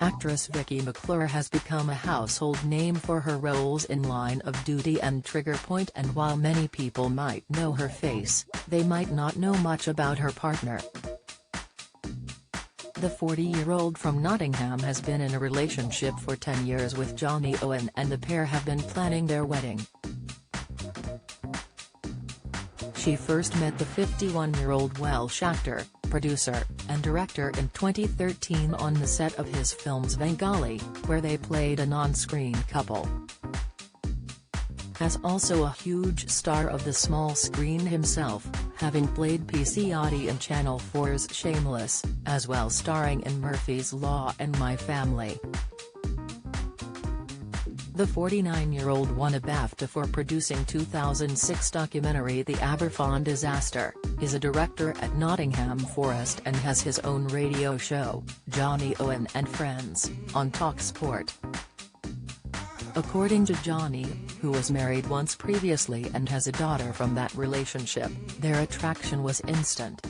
Actress Vicky McClure has become a household name for her roles in Line of Duty and Trigger Point, and while many people might know her face, they might not know much about her partner. The 40-year-old from Nottingham has been in a relationship for 10 years with Johnny Owen, and the pair have been planning their wedding. She first met the 51-year-old Welsh actor, producer, and director in 2013 on the set of his films Bengali, where they played a non-screen couple. Has also a huge star of the small screen himself, having played Pciotti in Channel 4's Shameless, as well starring in Murphy's Law and My Family. The 49-year-old won a BAFTA for producing 2006 documentary The Aberfan Disaster, is a director at Nottingham Forest, and has his own radio show, Johnny Owen and Friends, on TalkSport. According to Johnny, who was married once previously and has a daughter from that relationship, their attraction was instant.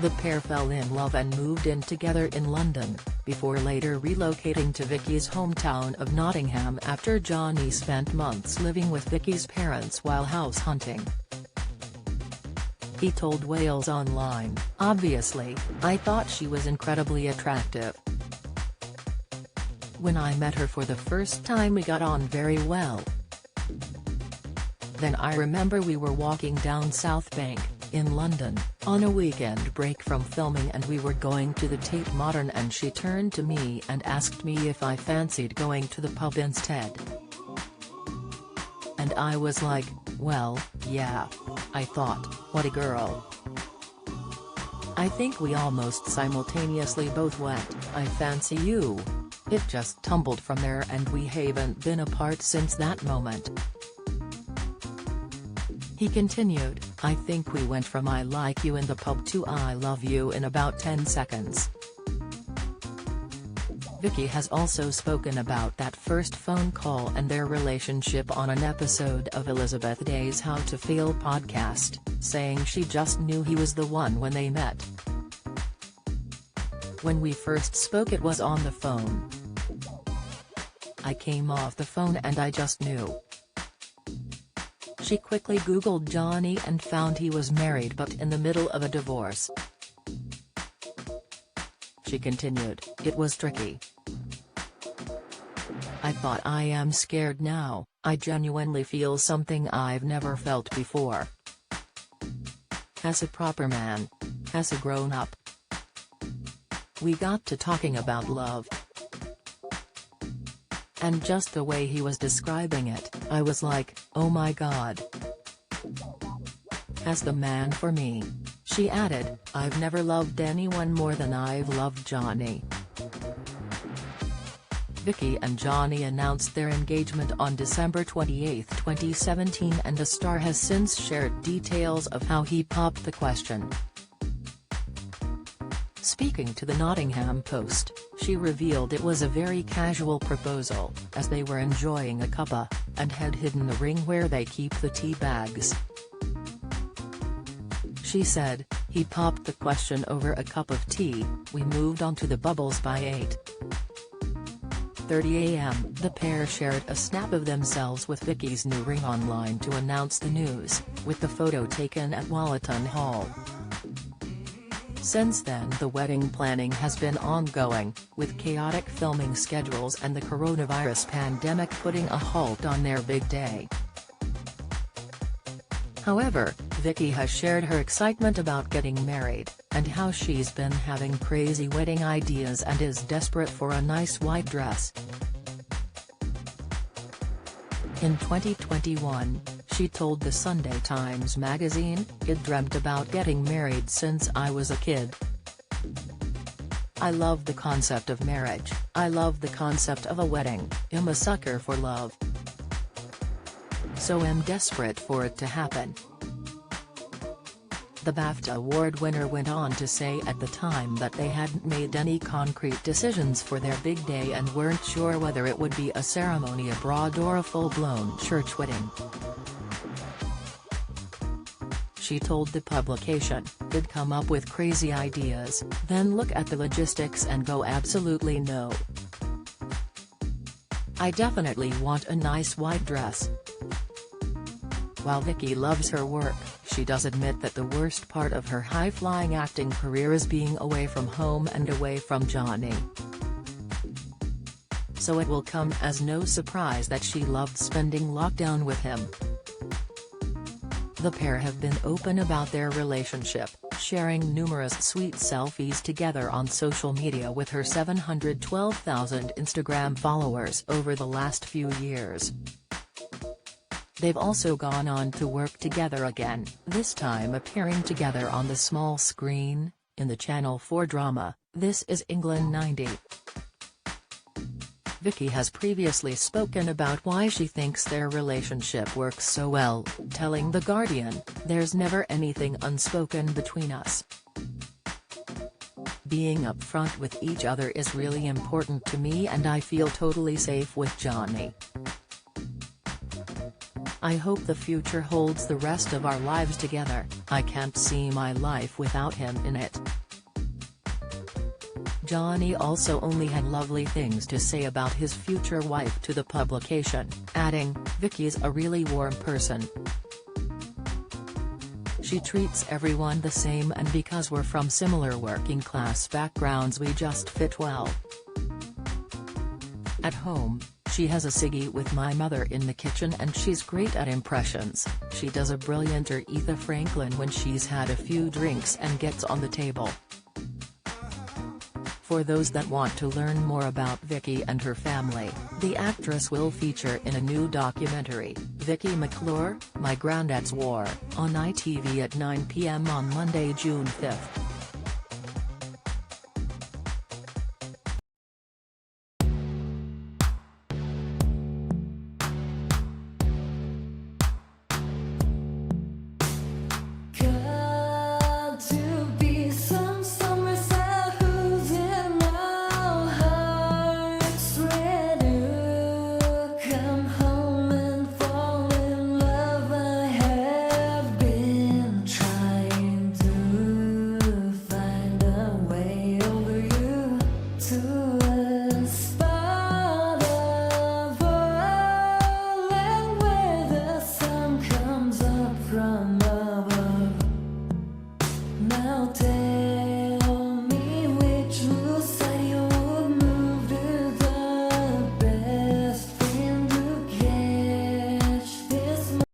The pair fell in love and moved in together in London, before later relocating to Vicky's hometown of Nottingham after Johnny spent months living with Vicky's parents while house hunting. He told Wales Online, "Obviously, I thought she was incredibly attractive. When I met her for the first time we got on very well. Then I remember we were walking down South Bank, in London, on a weekend break from filming, and we were going to the Tate Modern, and she turned to me and asked me if I fancied going to the pub instead. And I was like, well, yeah. I thought, what a girl. I think we almost simultaneously both went, I fancy you. It just tumbled from there, and we haven't been apart since that moment." He continued, "I think we went from I like you in the pub to I love you in about 10 seconds. Vicky has also spoken about that first phone call and their relationship on an episode of Elizabeth Day's How to Feel podcast, saying she just knew he was the one when they met. When we first spoke it was on the phone. I came off the phone and I just knew." She quickly Googled Johnny and found he was married but in the middle of a divorce. She continued, "It was tricky. I thought I am scared now, I genuinely feel something I've never felt before. As a proper man. As a grown-up. We got to talking about love. And just the way he was describing it, I was like, oh my God. As the man for me." She added, "I've never loved anyone more than I've loved Johnny." Vicky and Johnny announced their engagement on December 28, 2017, and the star has since shared details of how he popped the question. Speaking to the Nottingham Post, she revealed it was a very casual proposal, as they were enjoying a cuppa, and had hidden the ring where they keep the tea bags. She said, "He popped the question over a cup of tea, we moved on to the bubbles by 8:30 a.m. The pair shared a snap of themselves with Vicky's new ring online to announce the news, with the photo taken at Walton Hall. Since then the wedding planning has been ongoing, with chaotic filming schedules and the coronavirus pandemic putting a halt on their big day. However, Vicky has shared her excitement about getting married, and how she's been having crazy wedding ideas and is desperate for a nice white dress. In 2021, she told the Sunday Times magazine, "I'd dreamt about getting married since I was a kid. I love the concept of marriage, I love the concept of a wedding, I'm a sucker for love. So I'm desperate for it to happen." The BAFTA award winner went on to say at the time that they hadn't made any concrete decisions for their big day and weren't sure whether it would be a ceremony abroad or a full-blown church wedding. she told the publication, "Did come up with crazy ideas, then look at the logistics and go absolutely no. I definitely want a nice white dress." While Vicky loves her work, she does admit that the worst part of her high-flying acting career is being away from home and away from Johnny. So it will come as no surprise that she loved spending lockdown with him. The pair have been open about their relationship, sharing numerous sweet selfies together on social media with her 712,000 Instagram followers over the last few years. They've also gone on to work together again, this time appearing together on the small screen, in the Channel 4 drama, This Is England 90. Vicky has previously spoken about why she thinks their relationship works so well, telling The Guardian, "There's never anything unspoken between us. Being upfront with each other is really important to me and I feel totally safe with Johnny. I hope the future holds the rest of our lives together, I can't see my life without him in it." Johnny also only had lovely things to say about his future wife to the publication, adding, "Vicky's a really warm person. She treats everyone the same and because we're from similar working class backgrounds we just fit well. At home, she has a ciggy with my mother in the kitchen and she's great at impressions, she does a brilliant Aretha Franklin when she's had a few drinks and gets on the table." For those that want to learn more about Vicky and her family, the actress will feature in a new documentary, Vicky McClure, My Granddad's War, on ITV at 9 p.m. on Monday, June 5.